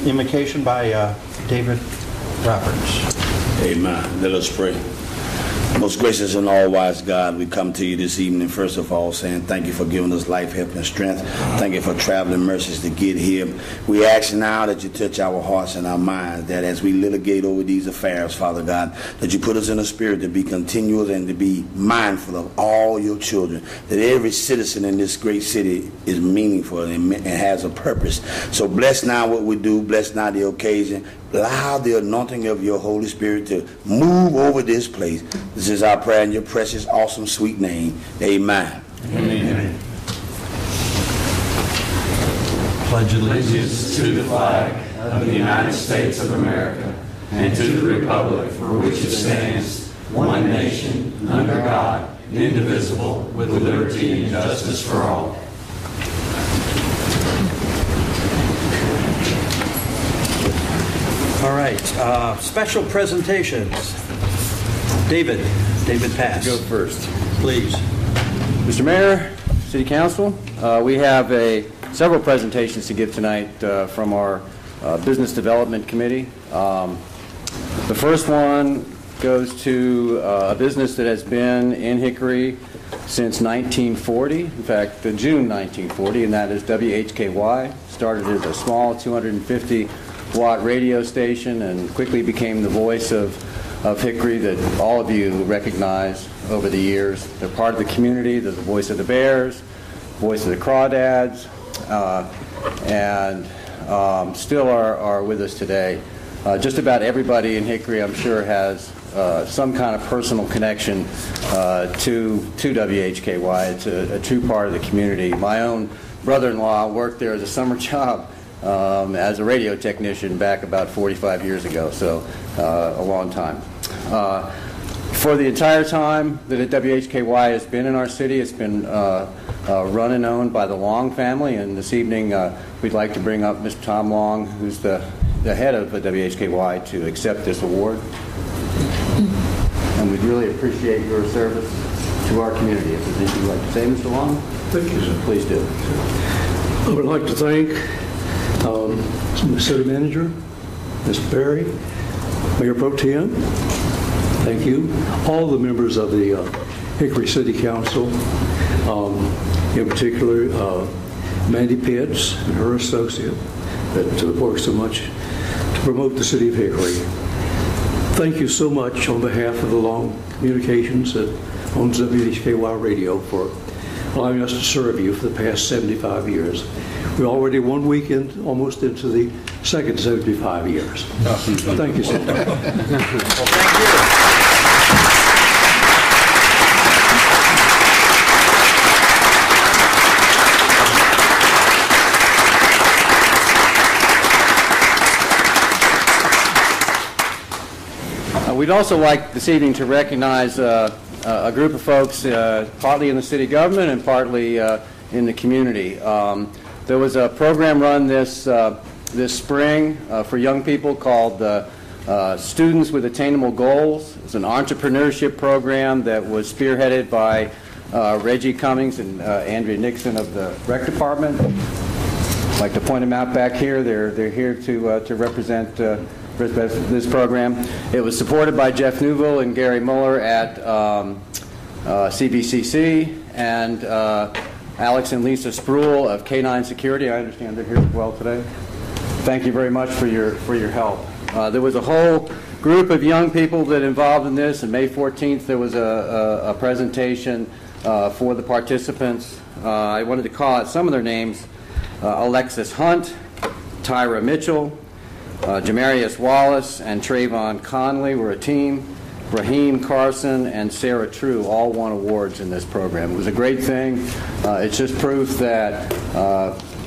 invocation by David Roberts. Amen. Let us pray. Most gracious and all-wise God, we come to you this evening, first of all, saying thank you for giving us life, health, and strength. Thank you for traveling mercies to get here. We ask now that you touch our hearts and our minds, that as we litigate over these affairs, Father God, that you put us in a spirit to be continuous and to be mindful of all your children, that every citizen in this great city is meaningful and has a purpose. So bless now what we do, bless now the occasion. Allow the anointing of your Holy Spirit to move over this place. This is our prayer in your precious, awesome, sweet name. Amen. Amen. Pledge allegiance to the flag of the United States of America and to the republic for which it stands, one nation, under God, indivisible, with liberty and justice for all. All right, special presentations. David Paist. Go first. Please. Mr. Mayor, City Council, we have several presentations to give tonight from our Business Development Committee. The first one goes to a business that has been in Hickory since 1940, in fact, June 1940, and that is WHKY. Started as a small 250-watt radio station and quickly became the voice of Hickory that all of you recognize over the years. They're part of the community. They're the voice of the Bears, voice of the Crawdads, and still are with us today. Just about everybody in Hickory, I'm sure, has some kind of personal connection to WHKY. It's a true part of the community. My own brother-in-law worked there as a summer job as a radio technician back about 45 years ago, so a long time. For the entire time that WHKY has been in our city, it's been run and owned by the Long family, and this evening we'd like to bring up Mr. Tom Long, who's the head of WHKY, to accept this award. And we'd really appreciate your service to our community. If there's anything you'd like to say, Mr. Long? Thank you, sir. Please do. I would like to thank the city manager, Mr. Perry, Mayor Pro Tem, thank you, all the members of the Hickory City Council, in particular Mandy Pitts and her associate that works so much to promote the city of Hickory. Thank you so much on behalf of the Long Communications that owns WHKY Radio for allowing us to serve you for the past 75 years. We're already 1 week in, almost into the second 75 years. Thank you so much. Well, thank you. We'd also like this evening to recognize a group of folks, partly in the city government and partly in the community. There was a program run this spring for young people called Students with Attainable Goals. It's an entrepreneurship program that was spearheaded by Reggie Cummings and Andrea Nixon of the Rec Department. I'd like to point them out back here. They're here to represent this program. It was supported by Jeff Newville and Gary Muller at CBCC, and Alex and Lisa Spruill of K9 Security. I understand they're here as well today. Thank you very much for your help. There was a whole group of young people that involved in this, and May 14th there was a presentation for the participants. I wanted to call out some of their names. Alexis Hunt, Tyra Mitchell, Jamarius Wallace and Trayvon Conley were a team. Raheem Carson and Sarah True all won awards in this program. It was a great thing. It's just proof that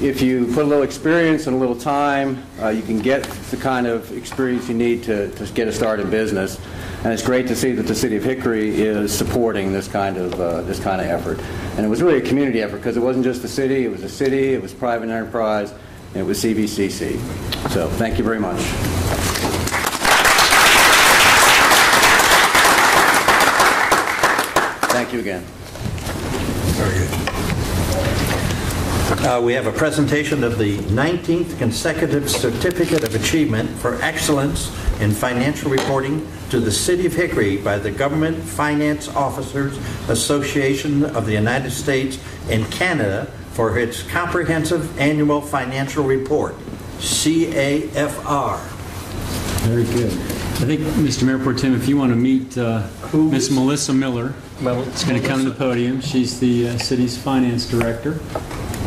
if you put a little experience and a little time, you can get the kind of experience you need to get a start in business. And it's great to see that the city of Hickory is supporting this kind of effort. And it was really a community effort because it wasn't just the city. It was the city. It was private enterprise. And it was CBCC. So thank you very much. Thank you again. Very good. We have a presentation of the 19th consecutive Certificate of Achievement for Excellence in Financial Reporting to the City of Hickory by the Government Finance Officers Association of the United States and Canada for its comprehensive annual financial report, CAFR. Very good. I think, Mr. Mayor Pro Tem, if you want to meet Ms. Melissa Miller, it's going to come to the podium. She's the city's finance director.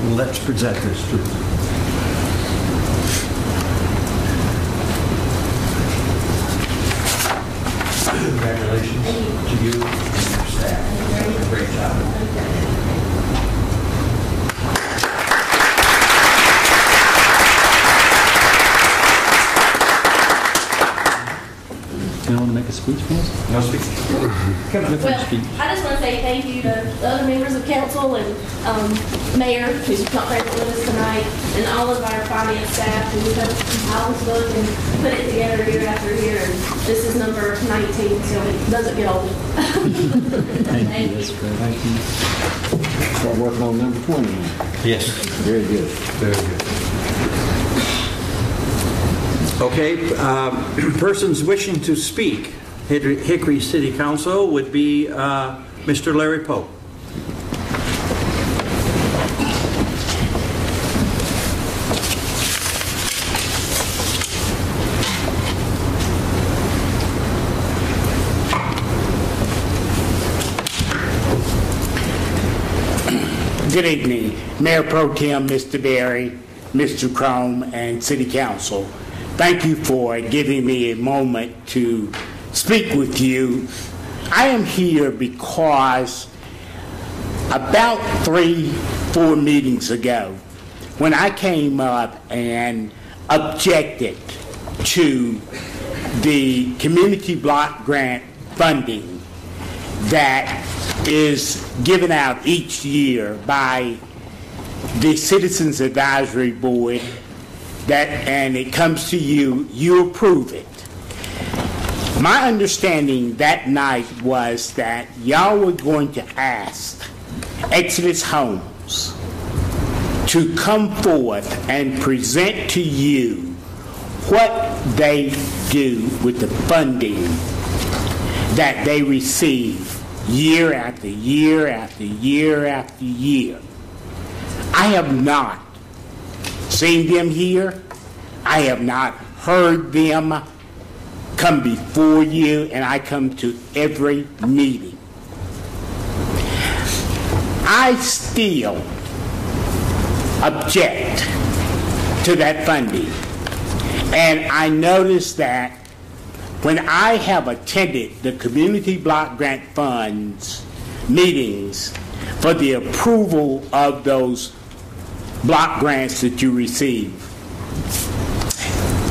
Let's present this to them. Congratulations to you and your staff. You've done a great job. Do you want to make a speech for us? No speech. Well, I just want to say thank you to the other members of council and mayor, who's not present with us tonight, and all of our finance staff who have compiled this book and put it together year after year. And this is number 19, so it doesn't get old. Thank you. That's great. Thank you. Start working on number 20. Yes. Very good. Very good. Okay, persons wishing to speak, Hickory City Council would be Mr. Larry Pope. Good evening, Mayor Pro Tem, Mr. Berry, Mr. Cramer, and City Council. Thank you for giving me a moment to speak with you. I am here because about 3-4 meetings ago, when I came up and objected to the community block grant funding that is given out each year by the Citizens Advisory Board, and it comes to you, you approve it. My understanding that night was that y'all were going to ask Exodus Homes to come forth and present to you what they do with the funding that they receive year after year after year after year. I have not seen them here. I have not heard them come before you, and I come to every meeting. I still object to that funding. And I noticed that when I have attended the Community Block Grant Funds meetings for the approval of those block grants that you receive,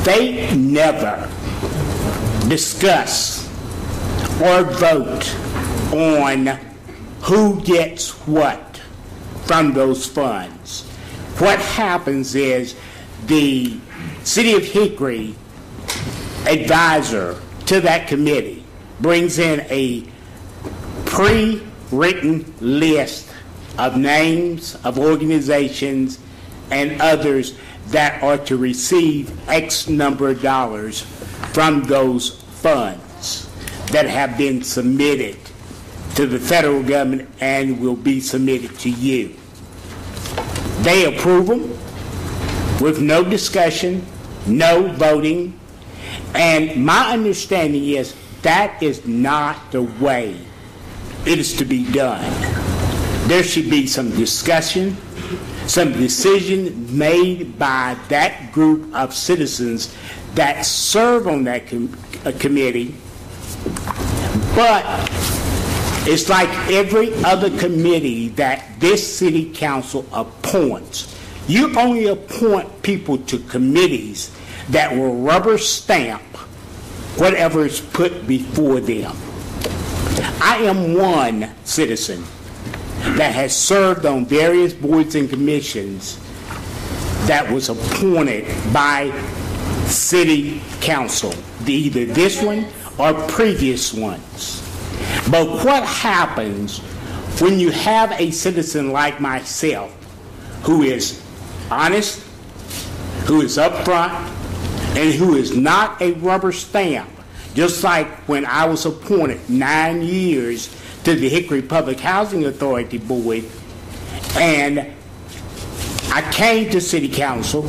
they never discuss or vote on who gets what from those funds. What happens is the City of Hickory advisor to that committee brings in a pre-written list of names of organizations and others that are to receive X number of dollars from those funds that have been submitted to the federal government and will be submitted to you. They approve them with no discussion, no voting, and my understanding is that is not the way it is to be done. There should be some discussion, some decision made by that group of citizens that serve on that committee, but it's like every other committee that this city council appoints. You only appoint people to committees that will rubber stamp whatever is put before them. I am one citizen that has served on various boards and commissions that was appointed by city council, either this one or previous ones. But what happens when you have a citizen like myself who is honest, who is upfront, and who is not a rubber stamp. Just like when I was appointed 9 years to the Hickory Public Housing Authority Board, and I came to City Council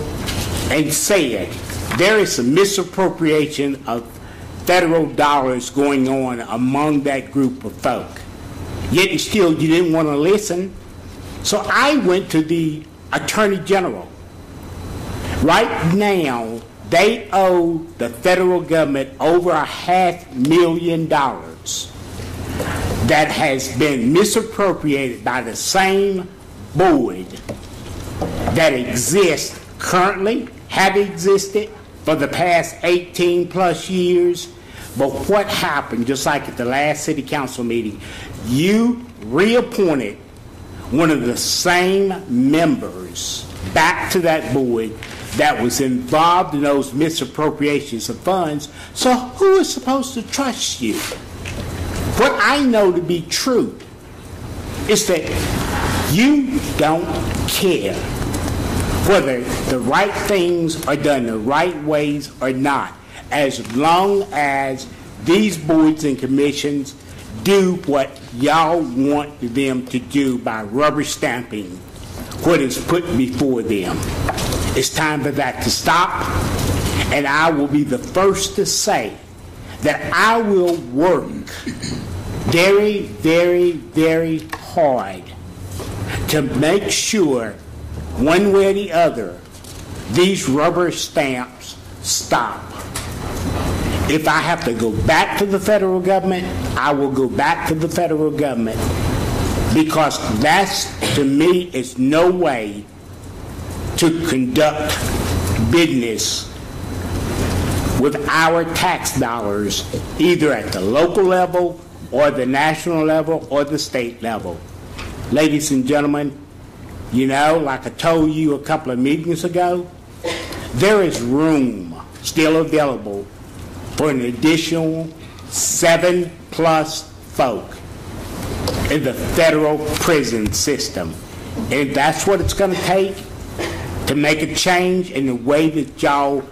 and said there is some misappropriation of federal dollars going on among that group of folk. Yet and still you didn't want to listen. So I went to the Attorney General. Right now, they owe the federal government over $500,000 that has been misappropriated by the same board that exists currently, have existed for the past 18 plus years. But what happened, just like at the last city council meeting, you reappointed one of the same members back to that board that was involved in those misappropriations of funds. So who is supposed to trust you? What I know to be true is that you don't care whether the right things are done the right ways or not, as long as these boards and commissions do what y'all want them to do by rubber stamping what is put before them. It's time for that to stop, and I will be the first to say that I will work very, very, very hard to make sure, one way or the other, these rubber stamps stop. If I have to go back to the federal government, I will go back to the federal government, because that's, to me, is no way to conduct business with our tax dollars, either at the local level or the national level or the state level. Ladies and gentlemen, you know, like I told you a couple of meetings ago, there is room still available for an additional 7+ folk in the federal prison system. And that's what it's going to take to make a change in the way that y'all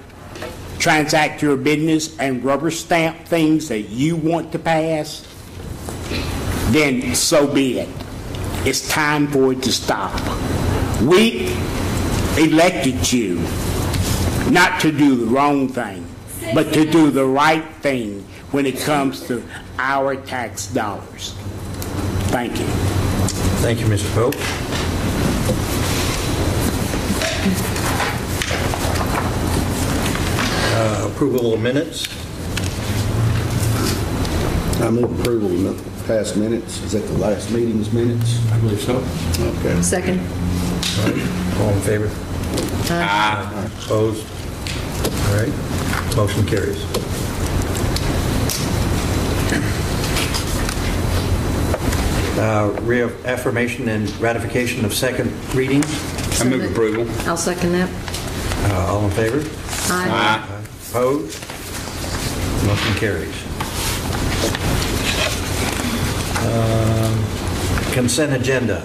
transact your business and rubber stamp things that you want to pass. Then so be it. It's time for it to stop. We elected you not to do the wrong thing, but to do the right thing when it comes to our tax dollars. Thank you. Thank you, Mr. Pope. Approval of minutes. I move approval of the past minutes. Is that the last meeting's minutes? I believe so. Okay. Second. All right. All in favor? Aye. Opposed? All right. Motion carries. Reaffirmation and ratification of second reading. I move approval. I'll second that. All in favor? Aye. Opposed? Motion carries. Consent agenda.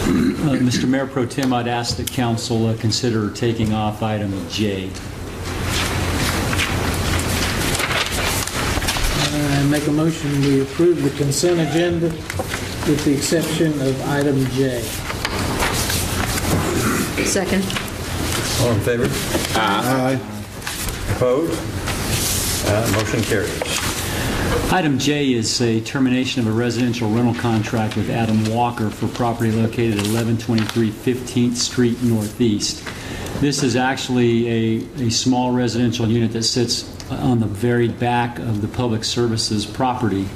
Mr. Mayor Pro Tem, I'd ask that council consider taking off item J. I make a motion we approve the consent agenda with the exception of item J. Second. All in favor? Aye. Opposed? Motion carries. Item J is a termination of a residential rental contract with Adam Walker for property located at 1123 15th Street Northeast. This is actually a small residential unit that sits on the very back of the Public Services property.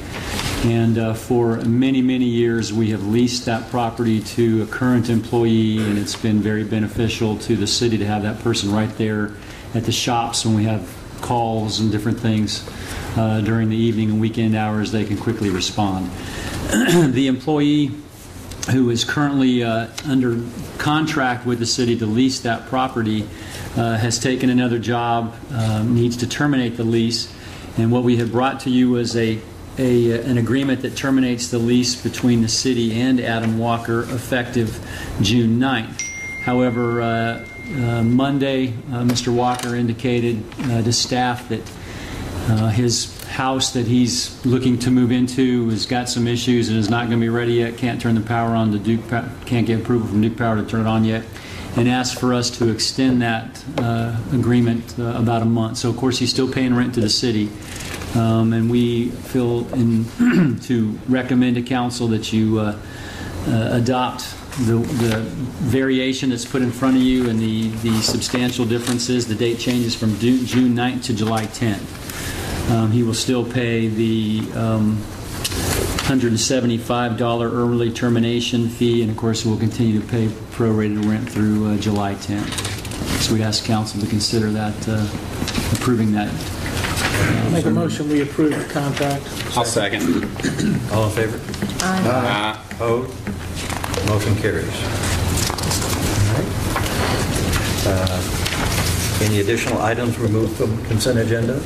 And for many, many years, we have leased that property to a current employee, and it's been very beneficial to the city to have that person right there at the shops when we have calls and different things during the evening and weekend hours. They can quickly respond. The employee who is currently under contract with the city to lease that property has taken another job, needs to terminate the lease, and what we have brought to you is a an agreement that terminates the lease between the city and Adam Walker effective June 9th. However, Monday, Mr. Walker indicated to staff that his house that he's looking to move into has got some issues and is not going to be ready yet, can't turn the power on to Duke, can't get approval from Duke Power to turn it on yet, and asked for us to extend that agreement about a month. So of course he's still paying rent to the city, and we feel to recommend to council that you adopt the variation that's put in front of you and the substantial differences. The date changes from June 9th to July 10th. He will still pay the $175 early termination fee, and of course we'll continue to pay prorated rent through July 10th. So we'd ask council to consider that, approving that. Make a motion we approve the contract. I'll second. All in favor? Aye. Opposed? Motion carries. All right. Any additional items removed from consent agenda?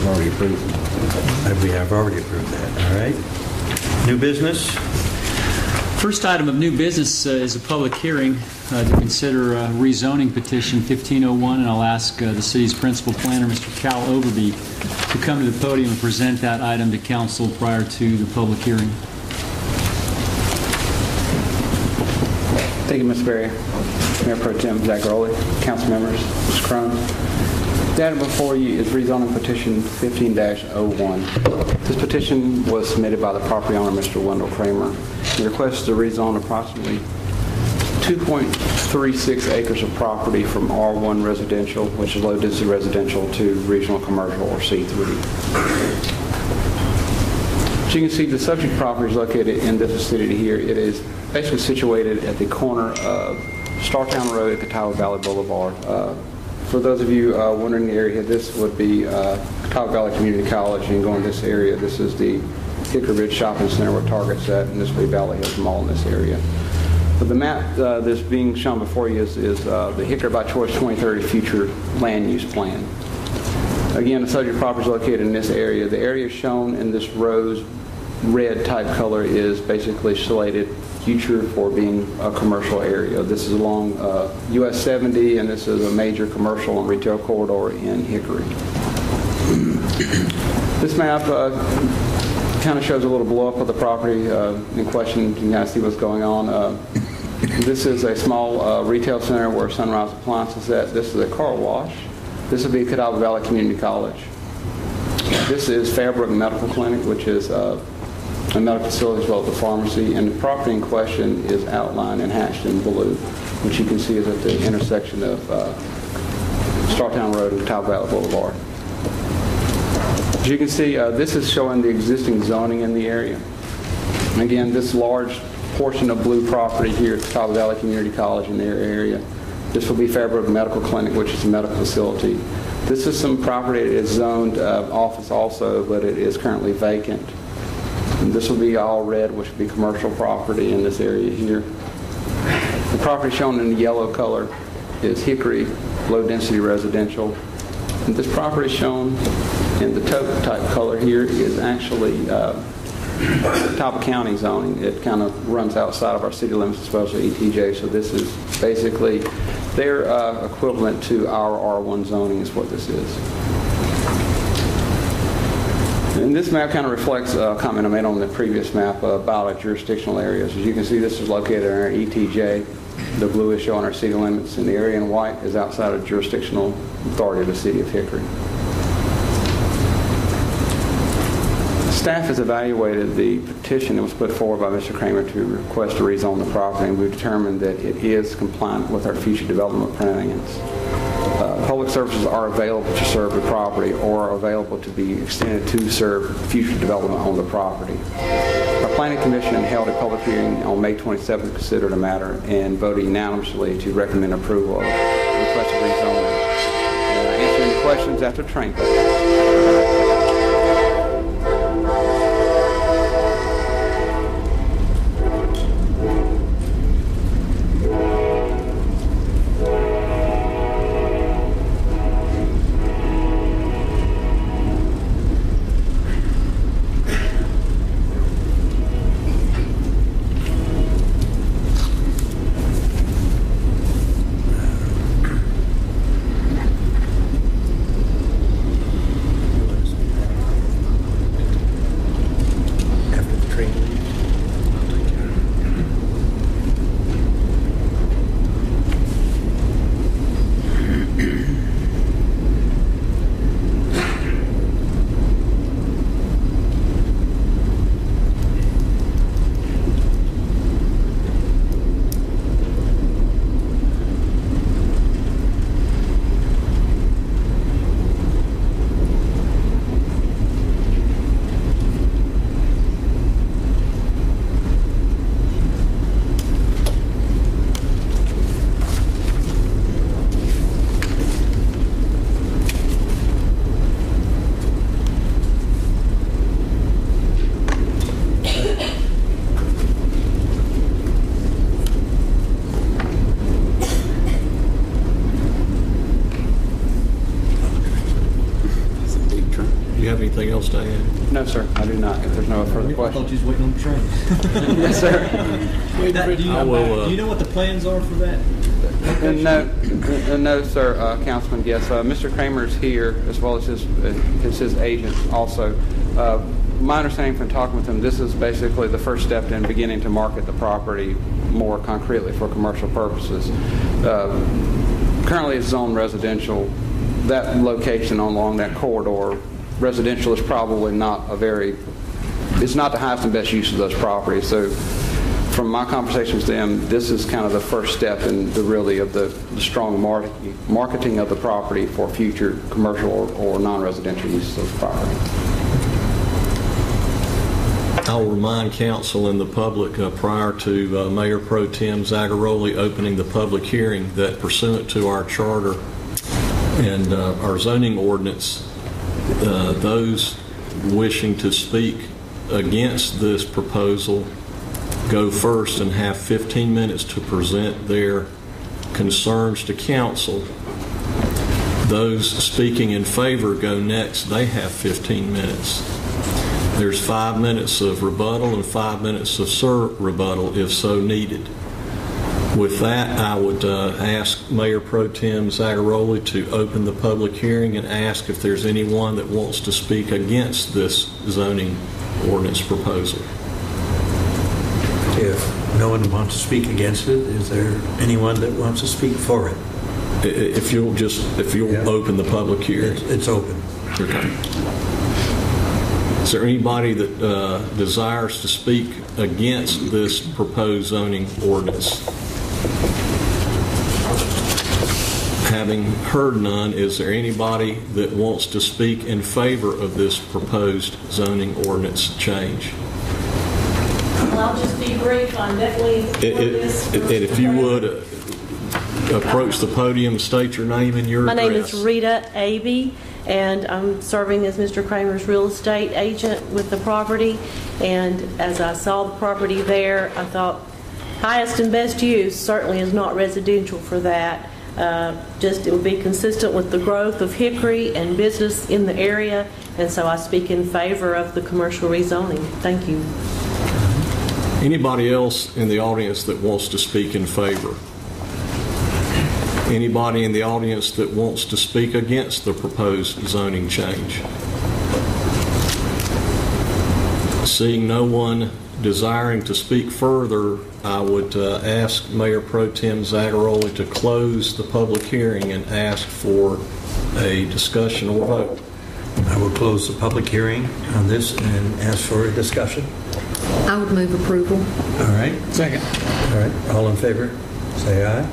Already approved. We have already approved that. All right. New business? First item of new business is a public hearing to consider rezoning petition 1501, and I'll ask the city's principal planner, Mr. Cal Overby, to come to the podium and present that item to council prior to the public hearing. Thank you, Ms. Berry. Mayor Pro Tem Zagaroli, council members, Ms. Crone. The item before you is rezoning petition 15-01. This petition was submitted by the property owner, Mr. Wendell Cramer. He requests to rezone approximately 2.36 acres of property from R1 residential, which is low density residential, to regional commercial, or C3. As you can see, the subject property is located in this vicinity here. It is basically situated at the corner of Startown Road at Catawba Valley Boulevard. For those of you wondering the area, this would be Catawba Valley Community College, and going this area, this is the Hickory Shopping Center where Target's at, and this would be Valley Hills Mall in this area. But the map that's being shown before you is the Hickory by Choice 2030 future land use plan. Again, the subject property is located in this area. The area shown in this rose red type color is basically slated future for being a commercial area. This is along US 70, and this is a major commercial and retail corridor in Hickory. This map kind of shows a little blow up of the property in question. You can kind of see what's going on. This is a small retail center where Sunrise Appliance is at. This is a car wash. This would be Catawba Valley Community College. This is Fairbrook Medical Clinic, which is a medical facility as well as a pharmacy, and the property in question is outlined and hatched in blue, which you can see is at the intersection of Startown Road and Catawba Valley Boulevard. As you can see, this is showing the existing zoning in the area. And again, this large portion of blue property here at Catawba Valley Community College in their area, this will be Fairbrook Medical Clinic, which is a medical facility. This is some property that is zoned office also, but it is currently vacant. And this will be all red, which will be commercial property in this area here. The property shown in the yellow color is Hickory, low density residential. And this property shown in the taupe type color here is actually Catawba County zoning. It kind of runs outside of our city limits, especially ETJ. So this is basically their equivalent to our R1 zoning is what this is. And this map kind of reflects a comment I made on the previous map about our jurisdictional areas. As you can see, this is located in our ETJ. The blue is showing our city limits, and the area in white is outside of jurisdictional authority of the city of Hickory. Staff has evaluated the petition that was put forward by Mr. Cramer to request to rezone the property, and we've determined that it is compliant with our future development plans. Public services are available to serve the property or are available to be extended to serve future development on the property. Our Planning Commission held a public hearing on May 27th to consider the matter and voted unanimously to recommend approval of the request of rezoning. And I answer any questions after train cut. anything else to add? No, sir, I do not. If there's no further I thought questions. you was waiting on the train. Yes, sir. Do you know what the plans are for that? No, sir, Councilman. Yes, Mr. Cramer's here, as well as his agent also. My understanding from talking with him, this is basically the first step in beginning to market the property more concretely for commercial purposes. Currently, it's zoned residential. That location along that corridor, residential is probably not it's not the highest and best use of those properties. So from my conversations with them, this is kind of the first step in the strong marketing of the property for future commercial or non-residential uses of the property. I'll remind council and the public prior to Mayor Pro Tem Zagaroli opening the public hearing that pursuant to our charter and our zoning ordinance, those wishing to speak against this proposal go first and have 15 minutes to present their concerns to council. Those speaking in favor go next. They have 15 minutes. There's 5 minutes of rebuttal and 5 minutes of rebuttal if so needed. With that, I would ask Mayor Pro Tem Zagaroli to open the public hearing and ask if there's anyone that wants to speak against this zoning ordinance proposal. If no one wants to speak against it, is there anyone that wants to speak for it? If you'll open the public hearing. It's open. Okay. Is there anybody that desires to speak against this proposed zoning ordinance? Having heard none, is there anybody that wants to speak in favor of this proposed zoning ordinance change? I'll just be brief. I'm definitely for this. If you would approach the podium, state your name and your address. My name is Rita Abey, and I'm serving as Mr. Cramer's real estate agent with the property. And as I saw the property there, I thought highest and best use certainly is not residential for that. Just it would be consistent with the growth of Hickory and business in the area, and so I speak in favor of the commercial rezoning. Thank you. Anybody else in the audience that wants to speak in favor? Anybody in the audience that wants to speak against the proposed zoning change? Seeing no one desiring to speak further, I would ask Mayor Pro Tem Zagaroli to close the public hearing and ask for a discussion or vote. I will close the public hearing on this and ask for a discussion. I would move approval. All right. Second. All right. All in favor, say aye.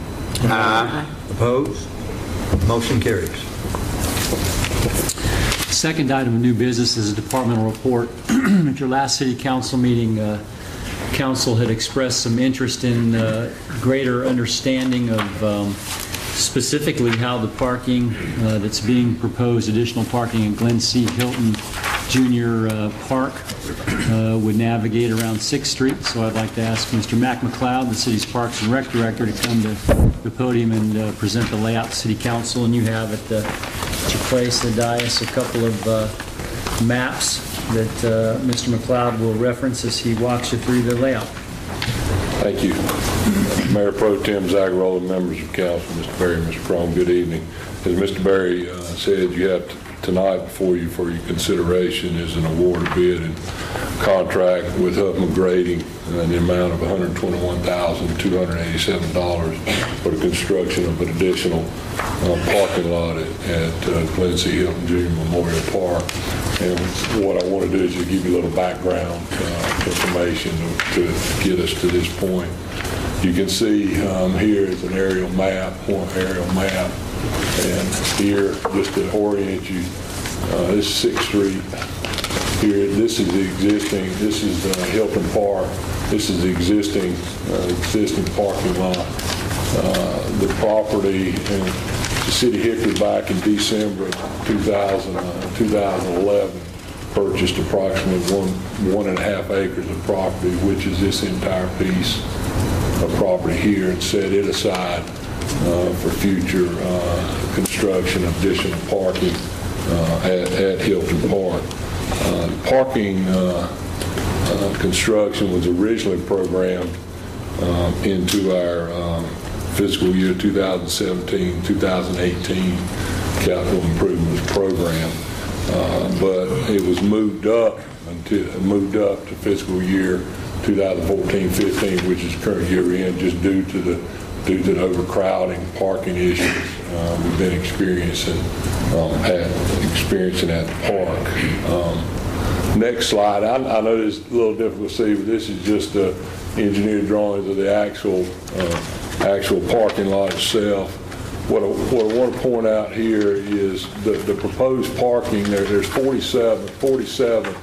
Aye. Opposed? Motion carries. Second item of new business is a departmental report. At your last city council meeting, council had expressed some interest in greater understanding of specifically how the parking that's being proposed, additional parking in Glen C. Hilton Jr. Park, would navigate around 6th Street. So I'd like to ask Mr. Mac McLeod, the city's Parks and Rec Director, to come to the podium and present the layout to City Council. And you have at your place, the dais, a couple of maps that Mr. McLeod will reference as he walks you through the layout. Thank you. Mayor Pro Tem Zagaroli, members of council, Mr. Berry, Mr. Crone, good evening. As Mr. Berry said, you have tonight before you for your consideration is an award of bid and contract with Huffman Grading in the amount of $121,287 for the construction of an additional parking lot at Glen C. Hilton Jr. Memorial Park. And what I want to do is just give you a little background information to get us to this point. You can see here is an aerial map, and here, just to orient you, this is 6th Street. Here, this is the existing, this is Hilton Park. This is the existing parking lot. The property in the city of Hickory back in December of 2011 purchased approximately 1.5 acres of property, which is this entire piece of property here, and set it aside for future construction of additional parking at Hilton Park. Parking construction was originally programmed into our fiscal year 2017-2018 capital improvements program, but it was moved up to fiscal year 2014-15, which is current year end, just due to the overcrowding, parking issues we've been experiencing at the park. Next slide. I know this is a little difficult to see, but this is just the engineered drawings of the actual parking lot itself. What I want to point out here is the proposed parking. There's 47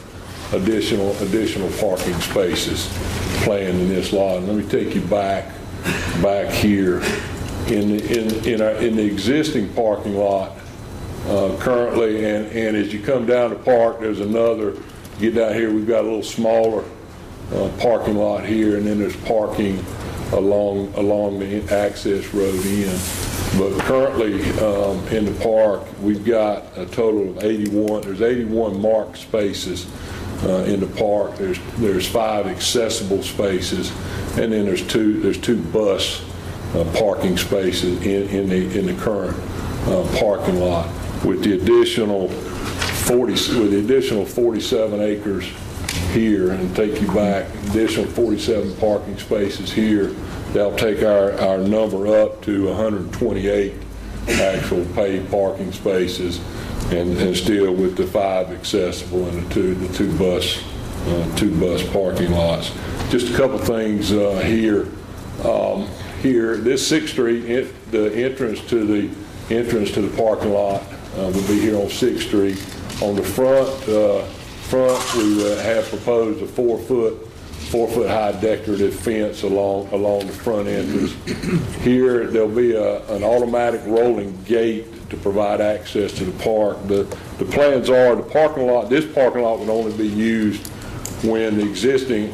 additional parking spaces planned in this lot. And let me take you back here in the existing parking lot currently, and as you come down the park, there's another. Get down here, we've got a little smaller parking lot here, and then there's parking along the access road in. But currently in the park, we've got a total of 81. There's 81 marked spaces in the park. There's 5 accessible spaces, and then there's two bus parking spaces in the current parking lot. With the additional 47 acres here, and take you back, additional 47 parking spaces here, that'll take our number up to 128 actual paid parking spaces, and still with the 5 accessible and the two bus parking lots. Just a couple things here. Here, this 6th Street, the entrance to the parking lot would be here on 6th Street. On the front, we have proposed a 4-foot high decorative fence along the front entrance. Here, there'll be an automatic rolling gate to provide access to the park. The plans are this parking lot would only be used when the existing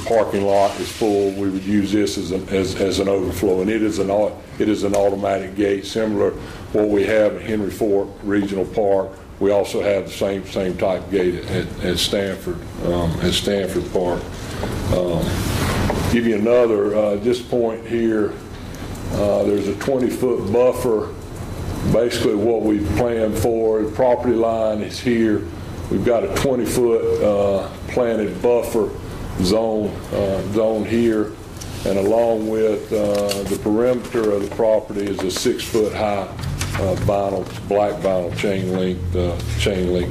parking lot is full. We would use this as an overflow, and it is an automatic gate similar to what we have at Henry Ford Regional Park. We also have the same type gate at Stanford Park. Give you another this point here. There's a 20-foot buffer. Basically, what we've planned for, the property line is here. We've got a 20-foot planted buffer zone here, and along with the perimeter of the property is a 6-foot high black vinyl chain link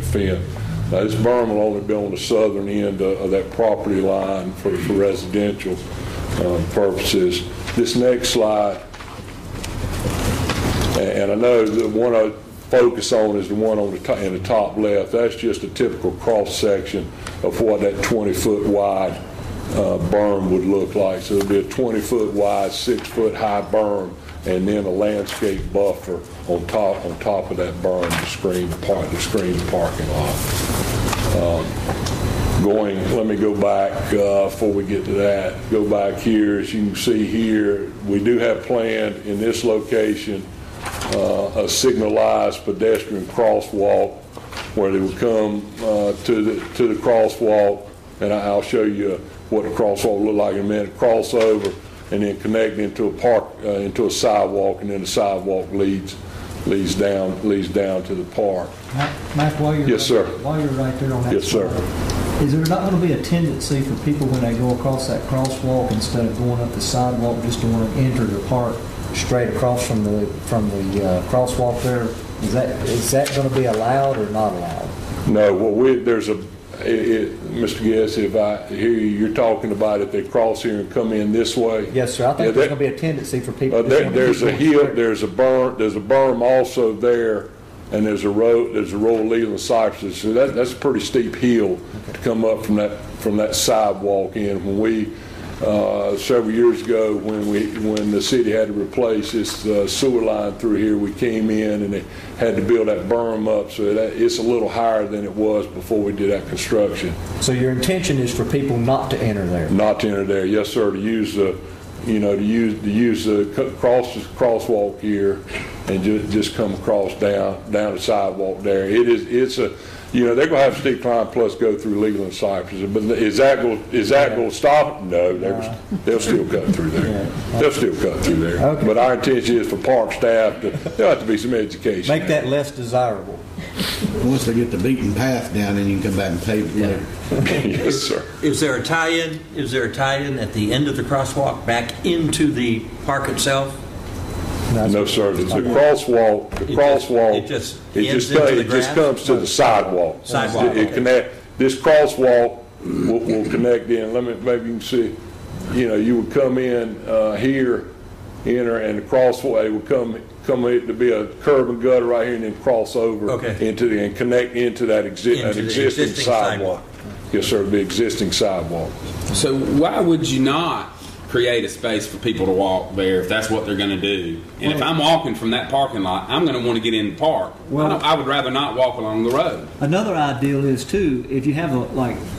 fence. Now, this berm will only be on the southern end of that property line for residential purposes. This next slide, and I know the one I focus on is the one in the top left. That's just a typical cross section of what that 20-foot wide berm would look like. So it'll be a 20-foot wide, 6-foot high berm, and then a landscape buffer on top of that berm to screen the parking lot. Let me go back before we get to that. Go back here. As you can see here, we do have planned in this location a signalized pedestrian crosswalk where they would come to the crosswalk, and I'll show you what the crosswalk will look like in a minute. Cross over and then connect into a sidewalk, and then the sidewalk leads down to the park. Mac, while you're yes, sir. While you're right there on that. Yes, sir. Is there not going to be a tendency for people when they go across that crosswalk, instead of going up the sidewalk, just to want to enter the park straight across from the crosswalk there? Is that going to be allowed or not allowed? No. Well, there's Mr. Guess, if I hear you're talking about if they cross here and come in this way. Yes, sir. I think there's going to be a tendency for people. There's a hill. There's a berm also there, and there's a row of Leland cypresses. So that's a pretty steep hill to come up from that sidewalk in. When we several years ago, when the city had to replace this sewer line through here, we came in and they had to build that berm up, so it's a little higher than it was before we did that construction. So your intention is for people not to enter there? Not to enter there, yes, sir. To use the crosswalk here and just come across down the sidewalk there. It's you know, they're going to have steep climb plus go through Leland Cypress. But is that going to stop it? No, they'll still cut through there. They'll still cut through there. Okay. But our intention is for park staff there'll have to be some education. Make that less desirable. Once they get the beaten path down, then you can come back and pave it later. Yes, sir. Is there a tie-in? Is there a tie-in at the end of the crosswalk back into the park itself? No, sir. It's a crosswalk. The crosswalk. It just comes to the sidewalk. This crosswalk will connect in. Maybe you can see. You know, you would come in here, enter, and the crosswalk. It would come to be a curb and gutter right here, and then cross over into and connect into that existing sidewalk. Yes, sir. It'd be existing sidewalk. So why would you not create a space for people to walk there if that's what they're going to do? And if I'm walking from that parking lot, I'm going to want to get in the park. Well, I would rather not walk along the road. Another ideal is too, if you have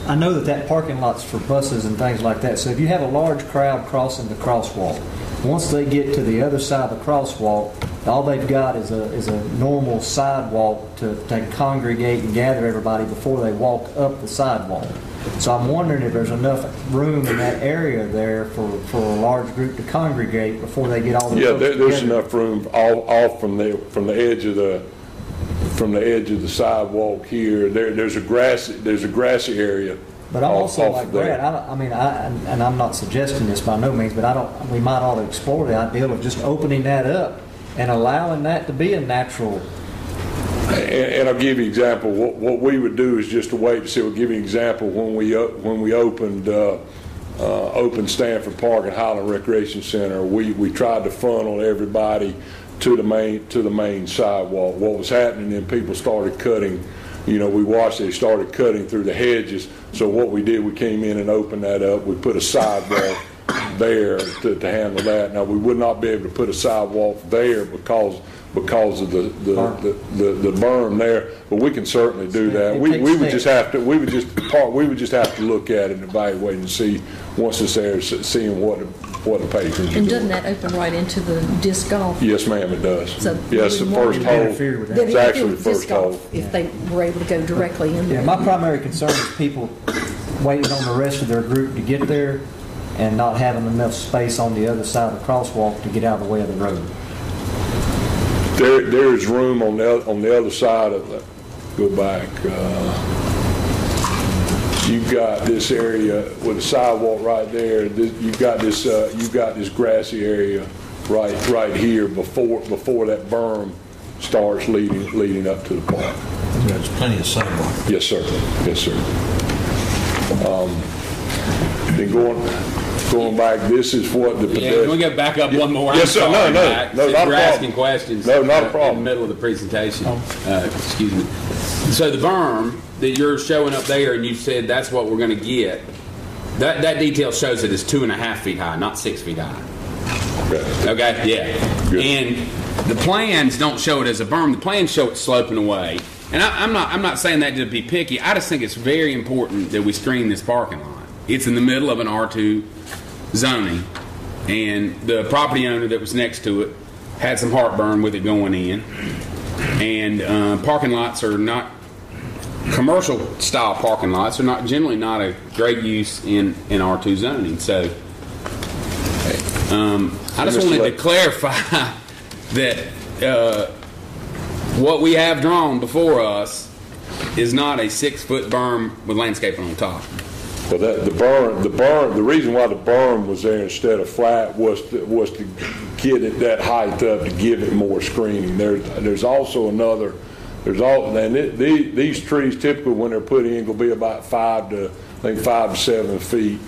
I know that parking lot's for buses and things like that. So if you have a large crowd crossing the crosswalk, once they get to the other side of the crosswalk, all they've got is a normal sidewalk to congregate and gather everybody before they walk up the sidewalk. So I'm wondering if there's enough room in that area there for a large group to congregate before they get all the there's enough room off from the edge of the sidewalk here. There's a grassy area. But I'm also like Brad. And I'm not suggesting this by no means, but we might ought to explore the idea of just opening that up and allowing that to be a natural. And I'll give you an example. What we would do is just to wait to see. We'll give you an example when we opened Stanford Park and Highland Recreation Center. We tried to funnel everybody to the main sidewalk. What was happening then, people started cutting. You know, we watched they started cutting through the hedges. So what we did, we came in and opened that up. We put a sidewalk there to handle that. Now we would not be able to put a sidewalk there because of the berm there, but we can certainly do that. We would just have to look at it and evaluate and see once it's there, seeing what the patrons. And doesn't that open right into the disc golf? Yes, ma'am, it does. So yes, the first hole. It's actually the first hole. If they were able to go directly in there. Yeah, my primary concern is people waiting on the rest of their group to get there and not having enough space on the other side of the crosswalk to get out of the way of the road. There is room on the other side of the. Go back. You've got this area with a sidewalk right there. You've got this grassy area right here before that berm starts leading up to the park. There's plenty of sidewalk. Yes, sir. Yes, sir. Then going back, this is what the pedestrian. Can we go back up one more? Yes, sir. No, not a problem. Asking questions. No, not a problem. In the middle of the presentation. Excuse me. So the berm that you're showing up there, and you said that's what we're going to get. That detail shows that it's 2.5 feet high, not 6 feet high. Okay. Yeah. Good. And the plans don't show it as a berm. The plans show it sloping away. And I'm not saying that to be picky. I just think it's very important that we screen this parking lot. It's in the middle of an R2 zoning, and the property owner that was next to it had some heartburn with it going in. And parking lots are not commercial style parking lots. Are not generally not a great use in R2 zoning. So I just wanted to clarify that what we have drawn before us is not a 6-foot berm with landscaping on top. Well, the reason why the berm was there instead of flat was to get it that height up to give it more screening. There's also another. These trees typically when they're put in will be about 5 to 7 feet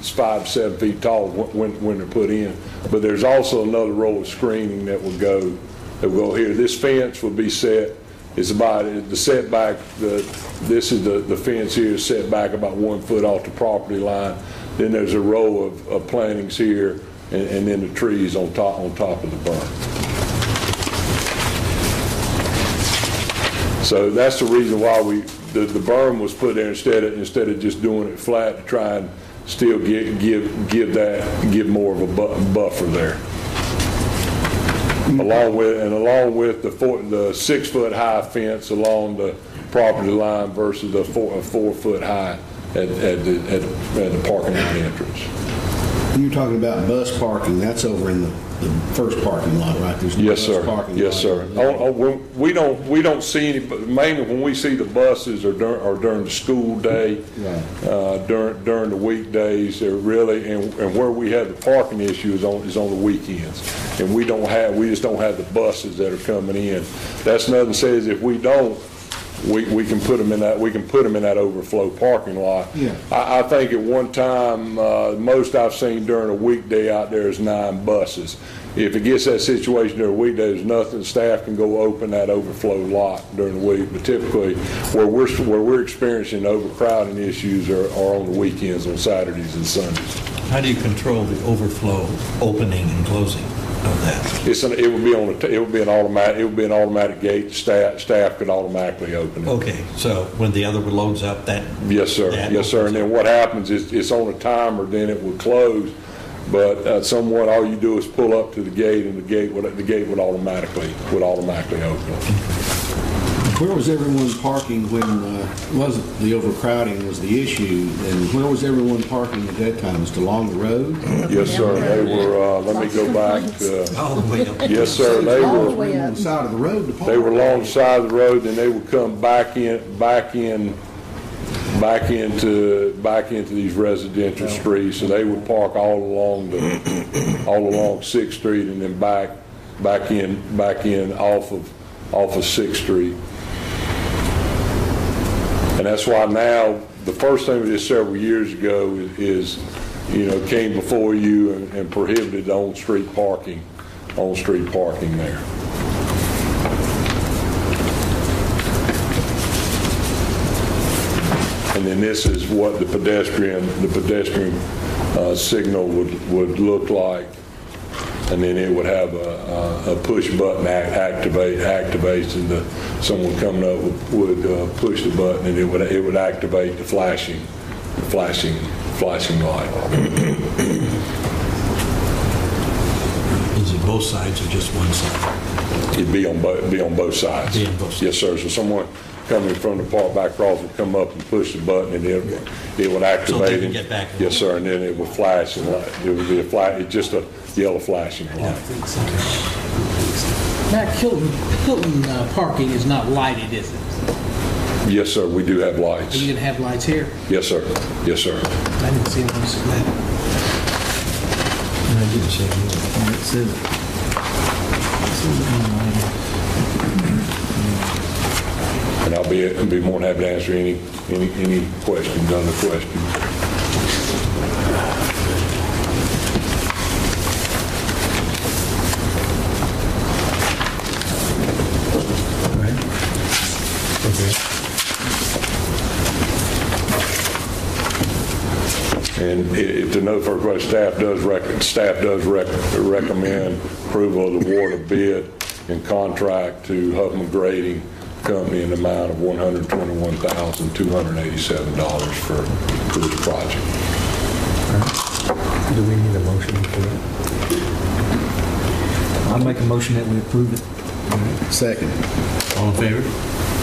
tall when they're put in. But there's also another row of screening that will go here. This fence will be set. It's about the setback. This is the fence here is set back about 1 foot off the property line. Then there's a row of plantings here, and then the trees on top of the berm. So that's the reason why the berm was put there instead of just doing it flat to try and still give more of a buffer there. Along with the 6 foot high fence along property line versus a 4 foot high at the parking lot entrance. You're talking about bus parking. That's over in the first parking lot, right? There's no Yes, bus sir. parking Yes, lot. sir. We don't see any. Mainly when we see the buses are during the school day, during the weekdays. They're really and where we have the parking issue is on the weekends, and we just don't have the buses that are coming in. That's nothing says if we don't. We can put them in that. We can put them in that overflow parking lot. Yeah. I think at one time, most I've seen during a weekday out there is 9 buses. If it gets that situation during a weekday, there's nothing. Staff can go open that overflow lot during the week. But typically, where we're experiencing overcrowding issues are on the weekends, on Saturdays and Sundays. How do you control the overflow opening and closing of that? It would be an automatic gate. Staff could automatically open it. Okay, so when the other one loads up, that yes, sir. Yes, sir. And then what happens is it's on a timer. Then it would close. But somewhat, all you do is pull up to the gate, and the gate would automatically open. Where was everyone parking when wasn't the overcrowding was the issue? And where was everyone parking at that time? Was it along the road? Yes, sir. They were. Let me go back. All the way up. Yes, sir. They were on the side of the road to park. They were along the side of the road, and they would come back into these residential streets. So they would park all along 6th Street, and then back in off of 6th Street. And that's why now the first thing we did several years ago is came before you and prohibited on-street parking there. And then this is what the pedestrian signal would look like, and then it would have a push button activates, and someone coming up would push the button, and it would activate the flashing light. Is it both sides or just one side? It'd be on both sides. Be on both sides. Yes, sir. So someone coming from the park back across would come up and push the button, and it would activate. So they can get back. Yes, sir. And then it would flash, and it would be just a yellow flashing light. Now, Hilton parking is not lighted, is it? Yes, sir. We do have lights. Are you going to have lights here? Yes, sir. Yes, sir. I didn't see one of that. I didn't see one. It says And I'll be more than happy to answer any questions, other questions. And if there's no further questions, staff does recommend approval of the award of bid and contract to Huffman Grading Company in the amount of $121,287 for this project. Do we need a motion for that? I'll make a motion that we approve it. Second. All in favor?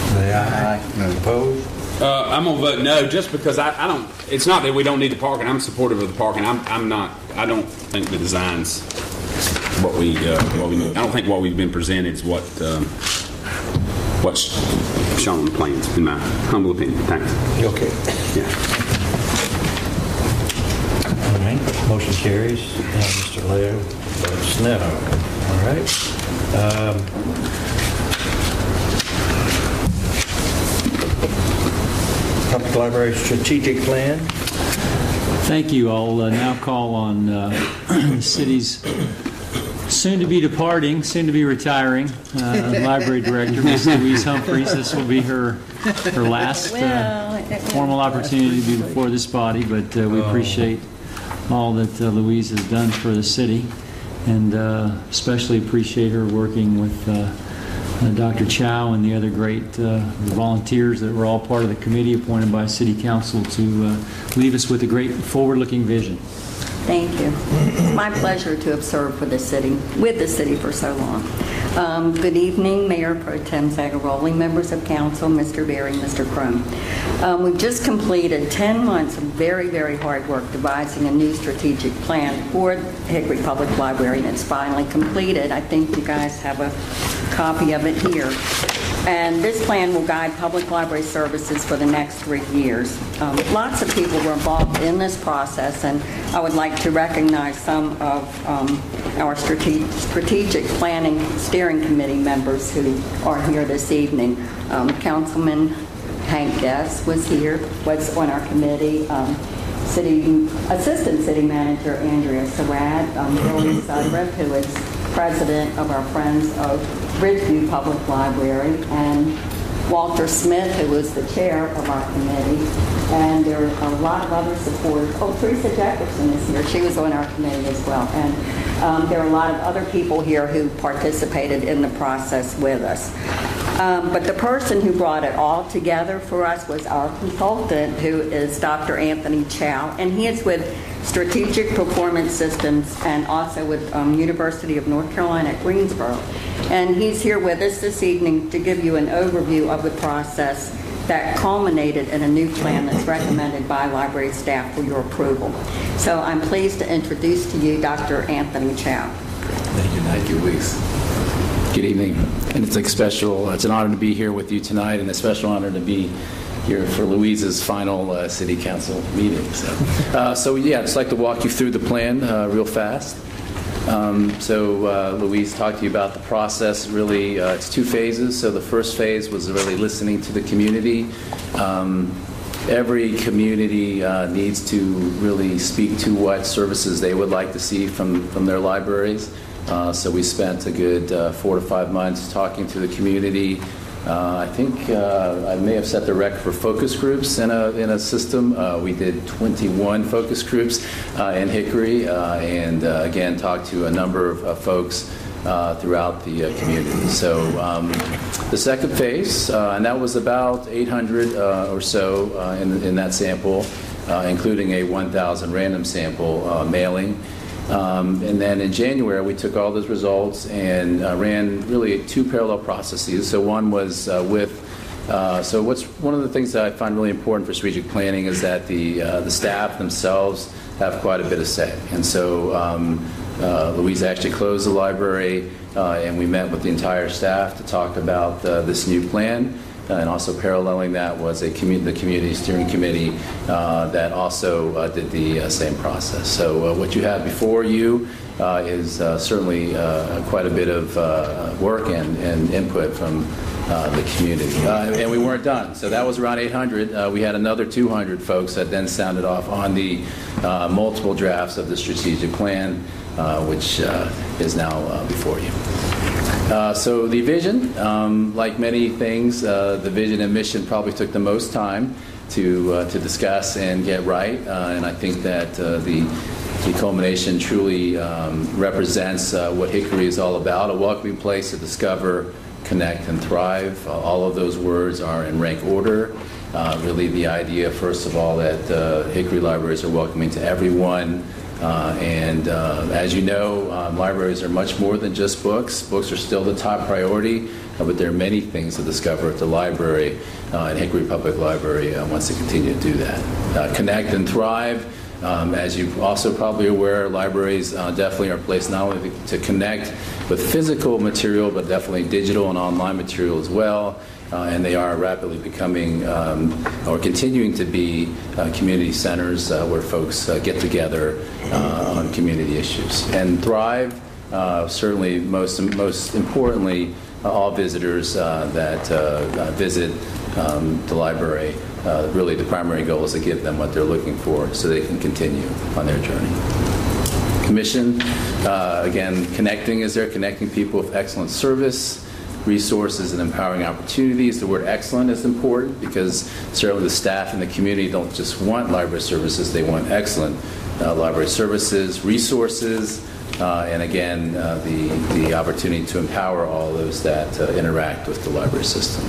Say aye. Opposed? I'm gonna vote no, just because I don't. It's not that we don't need the parking. I'm supportive of the parking. I'm not. I don't think the design's what we need. I don't think what we've been presented is what's shown on the plans. In my humble opinion. Thanks. Okay. Yeah. All right. Motion carries. Mr. Leo votes no. All right. Public Library Strategic Plan. Thank you. I'll now call on the city's soon-to-be departing, soon-to-be retiring library director, Ms. Louise Humphreys. This will be her last formal opportunity to be before this body, but we appreciate all that Louise has done for the city, and especially appreciate her working with Dr. Chow and the other great volunteers that were all part of the committee appointed by City Council to leave us with a great forward-looking vision. Thank you. It's my pleasure to have served with the city for so long. Good evening, Mayor Pro Tem Zagaroli, members of council, Mr. Berry, Mr. Crum. We've just completed 10 months of very, very hard work devising a new strategic plan for Hickory Public Library, and it's finally completed. I think you guys have a copy of it here. And this plan will guide public library services for the next 3 years. Lots of people were involved in this process, and I would like to recognize some of our strategic planning steering committee members who are here this evening. Councilman Hank Guess was on our committee. Assistant City Manager Andrea Surratt, Billy Sudrup, who is president of our Friends of Ridgeview Public Library, and Walter Smith, who was the chair of our committee, and there are a lot of other supporters. Oh, Teresa Jefferson is here. She was on our committee as well. And there are a lot of other people here who participated in the process with us. But the person who brought it all together for us was our consultant, who is Dr. Anthony Chow, and he is with Strategic Performance Systems and also with University of North Carolina at Greensboro. And he's here with us this evening to give you an overview of the process that culminated in a new plan that's recommended by library staff for your approval. So I'm pleased to introduce to you Dr. Anthony Chow. Thank you, Louise. Good evening. And it's an honor to be here with you tonight, and a special honor to be here for Louise's final city council meeting. So yeah, I'd just like to walk you through the plan real fast. Louise talked to you about the process. Really, it's 2 phases. So the first phase was really listening to the community. Every community needs to really speak to what services they would like to see from their libraries. So we spent a good 4 to 5 months talking to the community. I think I may have set the record for focus groups in a system. We did 21 focus groups in Hickory, and again talked to a number of folks throughout the community. So the second phase, and that was about 800 or so in that sample, including a 1,000 random sample mailing. And then in January, we took all those results and ran really 2 parallel processes. So one was one of the things that I find really important for strategic planning is that the staff themselves have quite a bit of say. And so Louise actually closed the library, and we met with the entire staff to talk about this new plan. And also paralleling that was the community steering committee that also did the same process. So what you have before you is certainly quite a bit of work and input from the community. And we weren't done. So that was around 800. We had another 200 folks that then sounded off on the multiple drafts of the strategic plan, which is now before you. So the vision, like many things, the vision and mission probably took the most time to discuss and get right. And I think that the culmination truly represents what Hickory is all about, a welcoming place to discover, connect, and thrive. All of those words are in rank order. Really the idea, first of all, that Hickory libraries are welcoming to everyone. As you know, libraries are much more than just books. Books are still the top priority, but there are many things to discover at the library, and Hickory Public Library wants to continue to do that. Connect and thrive. As you're also probably aware, libraries definitely are a place not only to connect with physical material, but definitely digital and online material as well. And they are rapidly becoming or continuing to be community centers where folks get together on community issues. And thrive, certainly most importantly, all visitors that visit the library, really the primary goal is to give them what they're looking for so they can continue on their journey. Commission, again, connecting is there, connecting people with excellent service, resources, and empowering opportunities. The word excellent is important because certainly the staff and the community don't just want library services, they want excellent library services, resources, and again, the opportunity to empower all those that interact with the library system.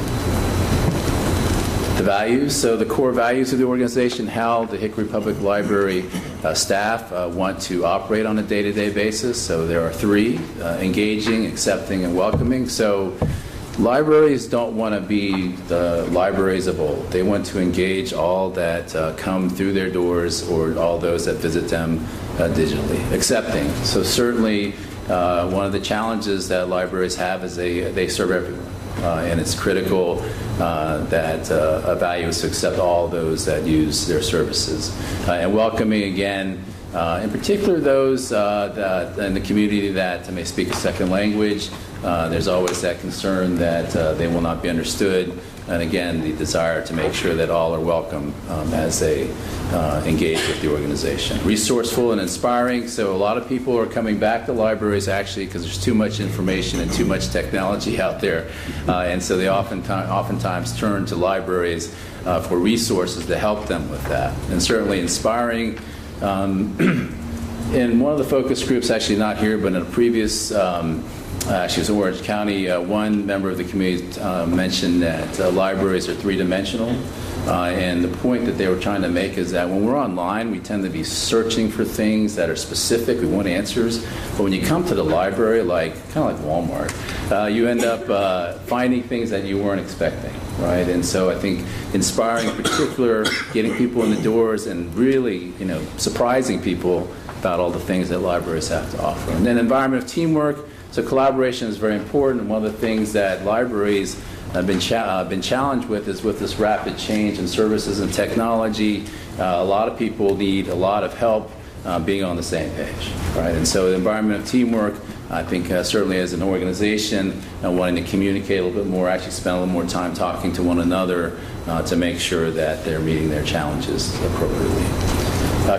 The values, so the core values of the organization, how the Hickory Public Library staff want to operate on a day-to-day basis. So there are three: engaging, accepting, and welcoming. So libraries don't want to be the libraries of old. They want to engage all that come through their doors or all those that visit them digitally. Accepting, so certainly one of the challenges that libraries have is they serve everyone. And it's critical that a value is to accept all those that use their services. And welcoming, again, in particular those that in the community that may speak a second language. There's always that concern that they will not be understood. And again, the desire to make sure that all are welcome as they engage with the organization. Resourceful and inspiring. So a lot of people are coming back to libraries actually because there's too much information and too much technology out there. And so they oftentimes turn to libraries for resources to help them with that. And certainly inspiring. In one of the focus groups, actually not here, but in a previous actually, it was in Orange County. One member of the community mentioned that libraries are three-dimensional. And the point that they were trying to make is that when we're online, we tend to be searching for things that are specific. We want answers. But when you come to the library, kind of like Walmart, you end up finding things that you weren't expecting, right? And so I think inspiring in particular, getting people in the doors and really, surprising people about all the things that libraries have to offer. And then environment of teamwork. So collaboration is very important, and one of the things that libraries have been challenged with is with this rapid change in services and technology. A lot of people need a lot of help being on the same page, right? And so the environment of teamwork, I think certainly as an organization, wanting to communicate a little bit more, actually spend a little more time talking to one another to make sure that they're meeting their challenges appropriately.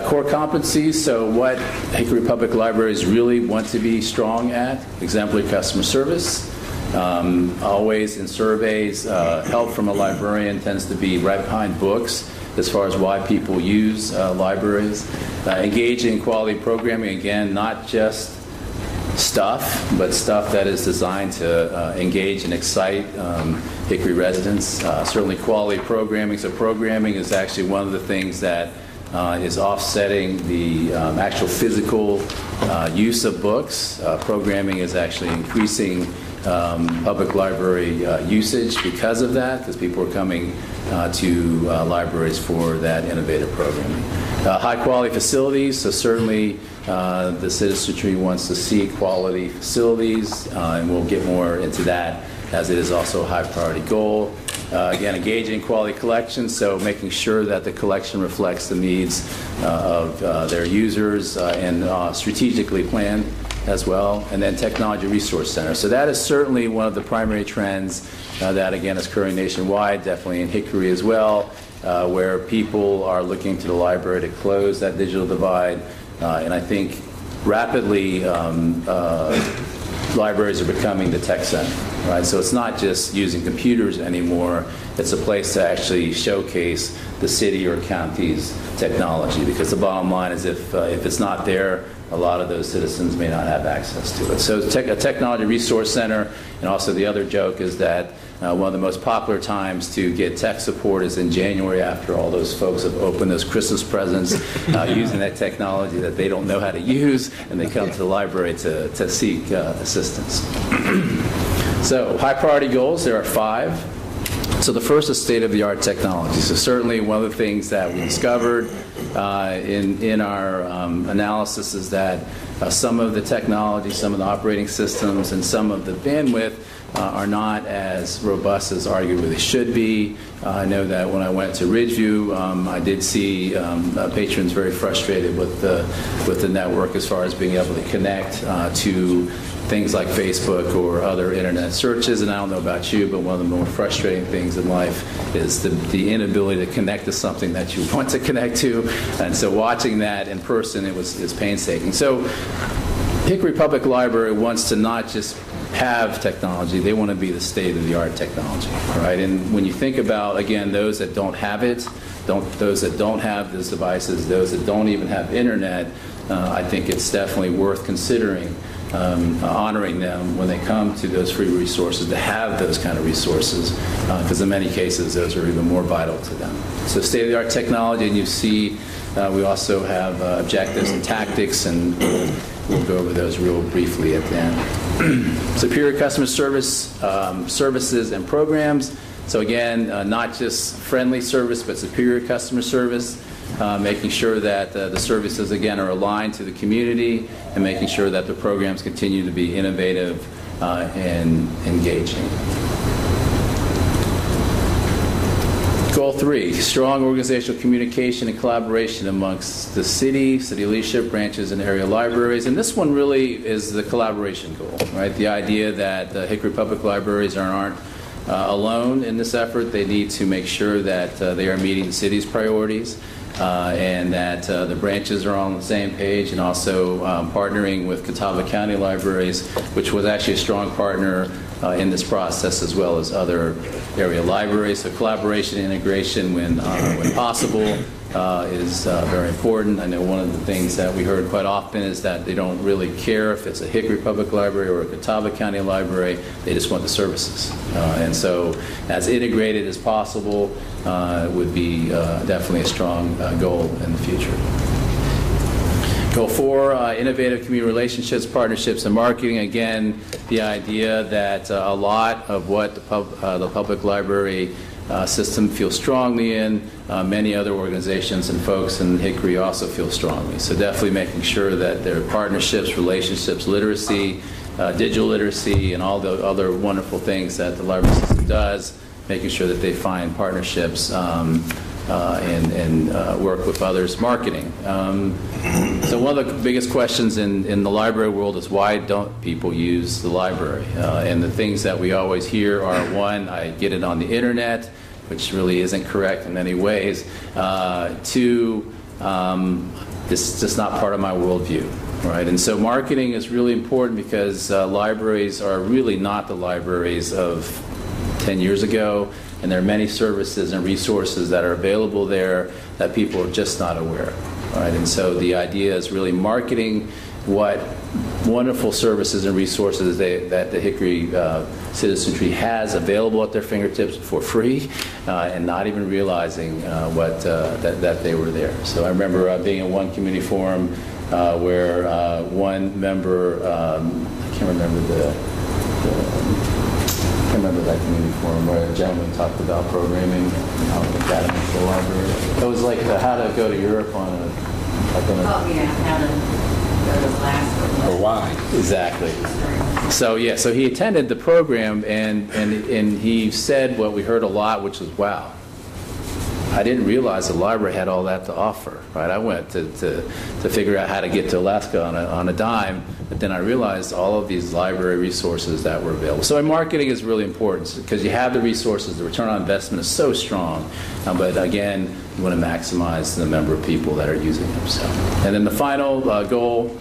Core competencies, so what Hickory Public Libraries really want to be strong at: exemplary customer service. Always in surveys, help from a librarian tends to be right behind books as far as why people use libraries. Engaging in quality programming, again, not just stuff, but stuff that is designed to engage and excite Hickory residents. Certainly quality programming, so programming is actually one of the things that is offsetting the actual physical use of books. Programming is actually increasing public library usage because of that, because people are coming to libraries for that innovative programming. High quality facilities, so certainly the citizenry wants to see quality facilities, and we'll get more into that as it is also a high priority goal. Again, engaging in quality collections, so making sure that the collection reflects the needs of their users and strategically planned as well. And then Technology Resource Center. So that is certainly one of the primary trends that, again, is occurring nationwide, definitely in Hickory as well, where people are looking to the library to close that digital divide. And I think rapidly libraries are becoming the tech center, right? So it's not just using computers anymore. It's a place to actually showcase the city or county's technology, because the bottom line is if it's not there, a lot of those citizens may not have access to it. So a Technology Resource Center, and also the other joke is that one of the most popular times to get tech support is in January, after all those folks have opened those Christmas presents using that technology that they don't know how to use, and they come to the library to seek assistance. So high priority goals, there are 5. So the first is state-of-the-art technology. So certainly one of the things that we discovered in our analysis is that some of the technology, some of the operating systems, and some of the bandwidth are not as robust as arguably they should be. I know that when I went to Ridgeview, I did see patrons very frustrated with the network as far as being able to connect to things like Facebook or other internet searches. And I don't know about you, but one of the more frustrating things in life is the inability to connect to something that you want to connect to. And so watching that in person, it's painstaking. So Hickory Public Library wants to not just have technology, they want to be the state-of-the-art technology, right? And when you think about, again, those that don't have it, those that don't have these devices, those that don't even have internet, I think it's definitely worth considering honoring them when they come to those free resources, to have those kind of resources, because in many cases those are even more vital to them. So state-of-the-art technology, and you see we also have objectives and tactics, and we'll go over those real briefly at the end. Superior customer service, services and programs. So again, not just friendly service, but superior customer service, making sure that the services, again, are aligned to the community, and making sure that the programs continue to be innovative and engaging. Goal 3, strong organizational communication and collaboration amongst the city leadership, branches, and area libraries. And this one really is the collaboration goal, right? The idea that the Hickory Public Libraries aren't alone in this effort. They need to make sure that they are meeting the city's priorities, and that the branches are on the same page, and also partnering with Catawba County Libraries, which was actually a strong partner in this process, as well as other area libraries. So collaboration and integration when possible is very important. I know one of the things that we heard quite often is that they don't really care if it's a Hickory Public Library or a Catawba County Library, they just want the services. And so as integrated as possible would be definitely a strong goal in the future. Goal 4, innovative community relationships, partnerships, and marketing. Again, the idea that a lot of what the public library system feels strongly in, many other organizations and folks in Hickory also feel strongly. So definitely making sure that there are partnerships, relationships, literacy, digital literacy, and all the other wonderful things that the library system does, making sure that they find partnerships and work with others. Marketing. So one of the biggest questions in the library world is, why don't people use the library? And the things that we always hear are, 1, I get it on the internet, which really isn't correct in many ways. 2, this is just not part of my worldview. Right, and so marketing is really important, because libraries are really not the libraries of 10 years ago, and there are many services and resources that are available there that people are just not aware of. Right? And so the idea is really marketing what wonderful services and resources that the Hickory Citizen Tree has available at their fingertips for free, and not even realizing that they were there. So I remember being in one community forum where one member, I can't remember that community forum, where a gentleman talked about programming and how the academy for the library. It was like how to go to Europe on a... how to go to Alaska. Or why. Exactly. So yeah, so he attended the program, and he said what we heard a lot, which was, wow, I didn't realize the library had all that to offer. Right? I went to figure out how to get to Alaska on a dime, but then I realized all of these library resources that were available. So marketing is really important, because you have the resources, the return on investment is so strong, but again, you want to maximize the number of people that are using them. So, and then the final goal,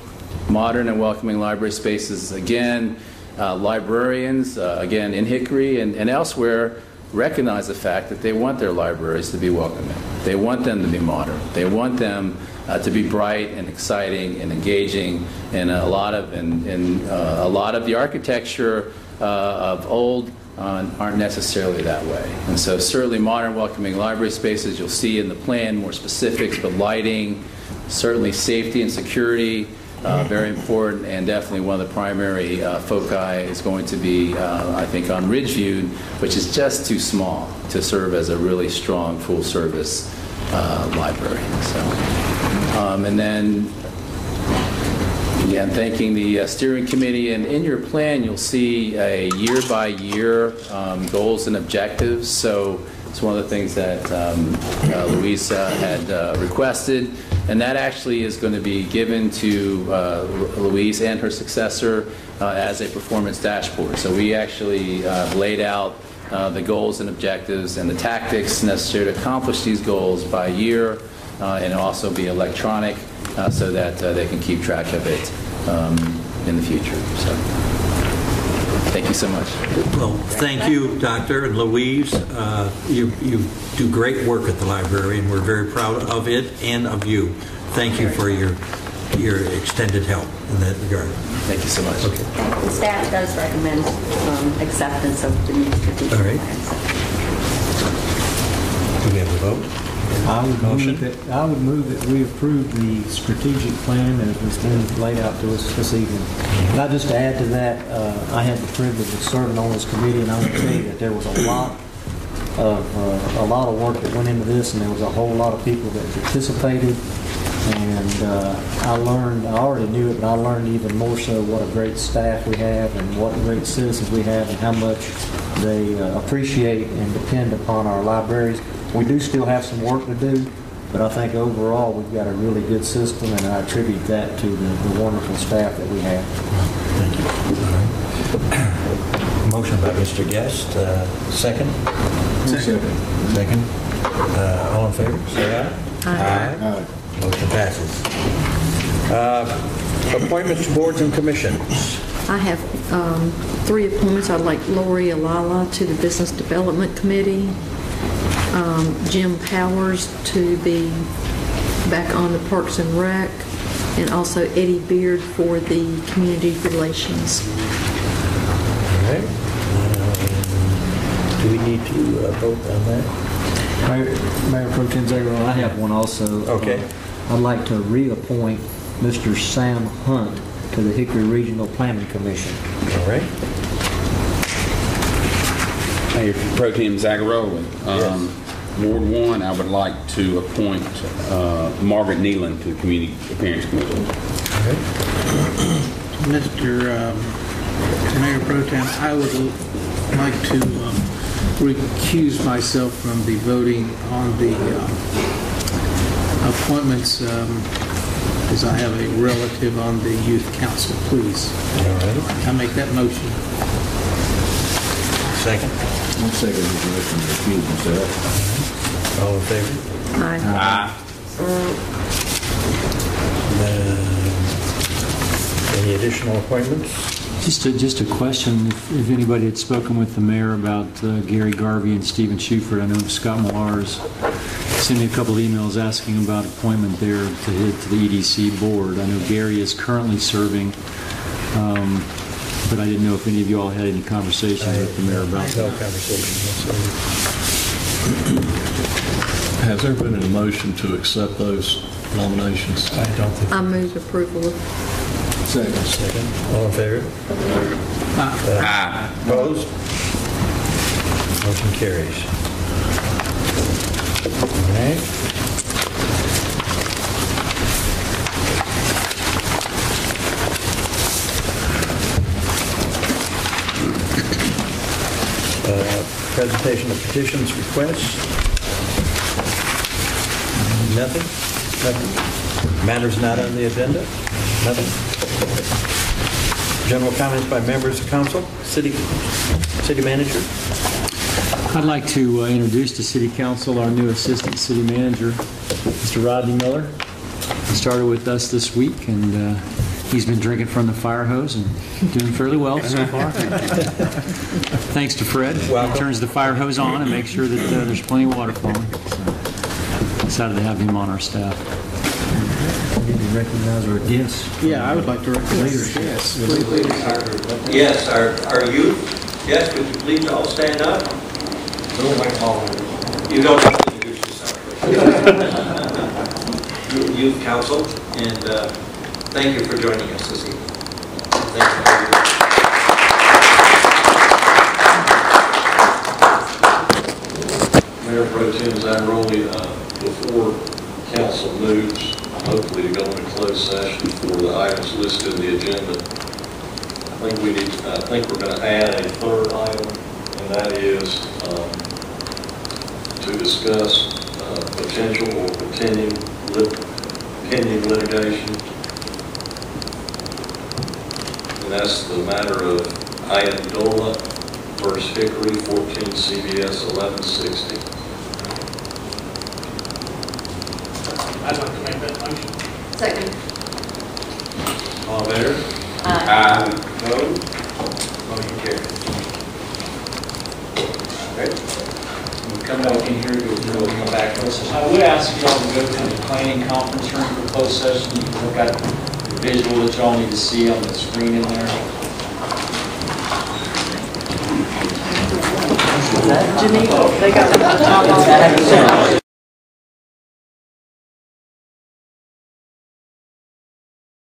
modern and welcoming library spaces. Again, librarians, again, in Hickory and elsewhere, recognize the fact that they want their libraries to be welcoming. They want them to be modern. They want them to be bright and exciting and engaging. And a lot of the architecture of old aren't necessarily that way. And so certainly modern, welcoming library spaces, you'll see in the plan more specifics, but lighting, certainly safety and security, very important, and definitely one of the primary foci is going to be, I think, on Ridgeview, which is just too small to serve as a really strong full-service library. So, and then, again, thanking the steering committee. And in your plan, you'll see a year-by-year goals and objectives. So it's one of the things that Louise had requested. And that actually is going to be given to Louise and her successor as a performance dashboard. So we actually laid out the goals and objectives and the tactics necessary to accomplish these goals by year, and also be electronic so that they can keep track of it in the future. So thank you so much. Well, thank you, Doctor and Louise. You do great work at the library, and we're very proud of it and of you. Thank you for your your extended help in that regard. Thank you so much. Okay. The staff does recommend acceptance of the new strategic All right. plan. Do we have a vote? I would move that we approve the strategic plan as it's been laid out to us this evening. Now, just to add to that, I had the privilege of serving on this committee, and I will tell you that there was a lot of work that went into this, and there was a whole lot of people that participated. And I already knew it, but I learned even more so what a great staff we have and what great citizens we have and how much they appreciate and depend upon our libraries. We do still have some work to do, but I think overall we've got a really good system, and I attribute that to the wonderful staff that we have. Thank you. All right. Motion by Mr. Guest. Second? Second. All in favor, say aye. Aye. Motion passes. Appointments to boards and commissions. I have 3 appointments. I'd like Lori Alala to the Business Development Committee, Jim Powers to be back on the Parks and Rec, and also Eddie Beard for the Community Relations. All right. Do we need to vote on that? Mayor Pro Tem Zagaroli, I have one also. Okay. I'd like to reappoint Mr. Sam Hunt to the Hickory Regional Planning Commission. All right. Mayor Pro Tem Zagaroli. Ward 1, I would like to appoint Margaret Nealon to the Community Appearance Committee. Mr. Mayor Pro Tem, I would like to recuse myself from the voting on the appointments as I have a relative on the Youth Council, please. All right. I make that motion. Second. I'll second his motion to recuse himself. All in favor? Aye. Any additional appointments? Just a question, if anybody had spoken with the mayor about Gary Garvey and Stephen Shuford. I know Scott Millars sent me a couple of emails asking about appointment there to the EDC board. I know Gary is currently serving, but I didn't know if any of you all had any conversations with the mayor about that. No conversation. Has there been a motion to accept those nominations? I don't think. I move approval of. Second. All in favor? Aye. Opposed? Motion carries. All right. Presentation of petitions requests. Nothing? Matters not on the agenda? Nothing? General comments by members of council? City manager? I'd like to introduce to City Council our new Assistant City Manager, Mr. Rodney Miller. He started with us this week, and he's been drinking from the fire hose and doing fairly well so far. Thanks to Fred. He turns the fire hose on and makes sure that there's plenty of water flowing. So, excited to have him on our staff. Need to recognize our guests. Yeah, I would like to recognize our guests. Yes, our youth. Yes, would you please all stand up? You don't have to introduce yourself. Youth Council, and thank you for joining us this evening. Thank you. Mayor Pro Tem Zagaroli, before council moves, hopefully to go into closed session for the items listed in the agenda, I think we're going to add a third item, and that is to discuss potential or pending litigation. And that's the matter of Attainable versus Hickory, 14 CBS 1160. I'd like to make that motion. Second. All in favor? Aye. Opposed? Motion carries. Okay. We'll come back in here, we'll come back to us. I would ask you all to go to the planning conference room for closed session. We've got visual that y'all need to see on the screen in there. Geneva, they got the top on.